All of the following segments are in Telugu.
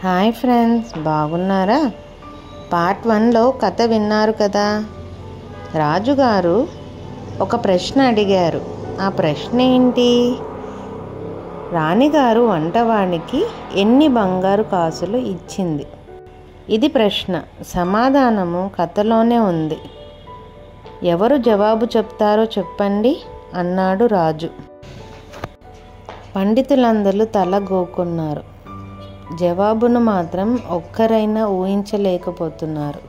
హాయ్ ఫ్రెండ్స్, బాగున్నారా? పార్ట్ 1లో కథ విన్నారు కదా. రాజుగారు ఒక ప్రశ్న అడిగారు. ఆ ప్రశ్న ఏంటి? రాణిగారు వంటవానికి ఎన్ని బంగారు కాసులు ఇచ్చింది? ఇది ప్రశ్న. సమాధానము కథలోనే ఉంది. ఎవరు జవాబు చెప్తారో చెప్పండి అన్నాడు రాజు. పండితులందరూ తల గోకున్నారు. జవాబును మాత్రం ఒక్కరైనా ఊహించలేకపోతున్నారు.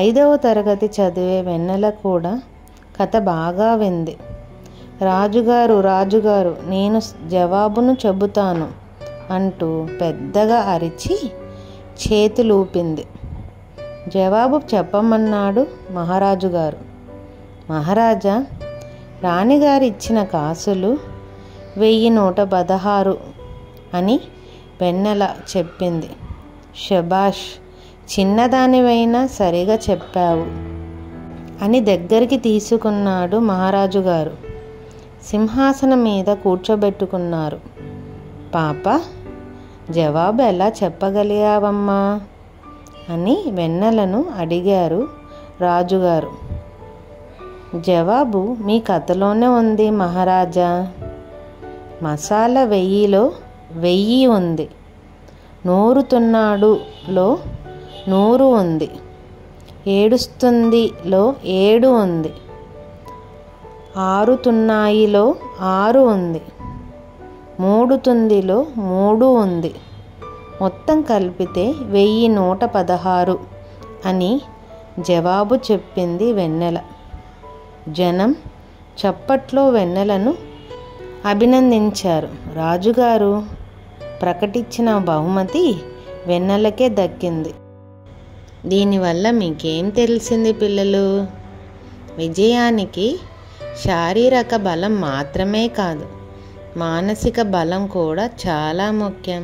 5వ తరగతి చదివే వెన్నెల కూడా కథ బాగా వింది. రాజుగారు, నేను జవాబును చెబుతాను అంటూ పెద్దగా అరిచి చేతులూపింది. జవాబు చెప్పమన్నాడు మహారాజు గారు. మహారాజా, రాణిగారు ఇచ్చిన కాసులు 1116 అని వెన్నెల చెప్పింది. శభాష్, చిన్నదానివైనా సరిగా చెప్పావు అని దగ్గరికి తీసుకున్నాడు మహారాజు గారు. సింహాసనం మీద కూర్చోబెట్టుకున్నారు. పాప, జవాబు ఎలా చెప్పగలిగావమ్మా అని వెన్నెలను అడిగారు రాజుగారు. జవాబు మీ కథలోనే ఉంది మహారాజా. మసాలా 1000లో 1000 ఉంది. నూరుతున్నాడులో 100 ఉంది. ఏడుస్తుందిలో 7 ఉంది. ఆరుతున్నాయిలో 6 ఉంది. మూడుతుందిలో 3 ఉంది. మొత్తం కలిపితే 1116 అని జవాబు చెప్పింది వెన్నెల. జనం చప్పట్లో వెన్నెలను అభినందించారు. రాజుగారు ప్రకటించిన బహుమతి వెన్నెలకే దక్కింది. దీనివల్ల మీకేం తెలిసింది పిల్లలు? విజయానికి శారీరక బలం మాత్రమే కాదు, మానసిక బలం కూడా చాలా ముఖ్యం.